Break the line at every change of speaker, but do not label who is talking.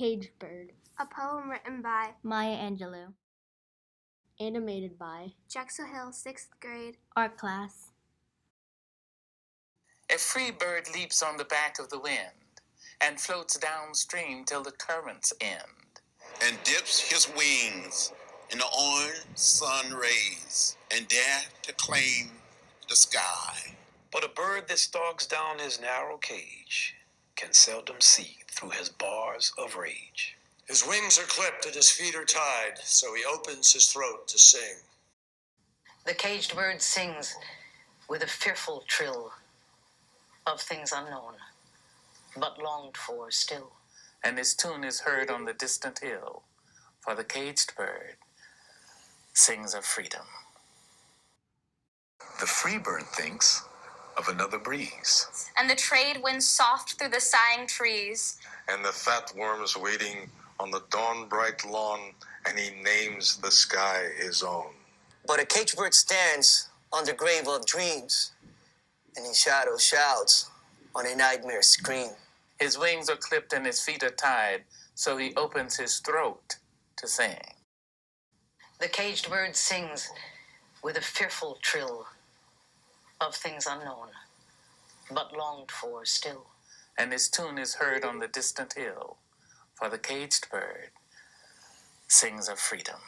Caged Bird.
A poem written by
Maya Angelou.
Animated by
Drexel Hill 6th grade
Art class.
A free bird leaps on the back of the wind and floats downstream till the currents end.
And dips his wings in the orange sun rays and dare to claim the sky.
But a bird that stalks down his narrow cage can seldom see through his bars of rage.
His wings are clipped and his feet are tied, so he opens his throat to sing.
The caged bird sings with a fearful trill of things unknown, but longed for still.
And his tune is heard on the distant hill, for the caged bird sings of freedom.
The free bird thinks of another breeze.
And the trade winds soft through the sighing trees.
And the fat worms waiting on the dawn-bright lawn, and he names the sky his own.
But a caged bird stands on the grave of dreams, and in shadow shouts on a nightmare scream.
His wings are clipped and his feet are tied, so he opens his throat to sing.
The caged bird sings with a fearful trill of things unknown, but longed for still.
And his tune is heard on the distant hill, for the caged bird sings of freedom.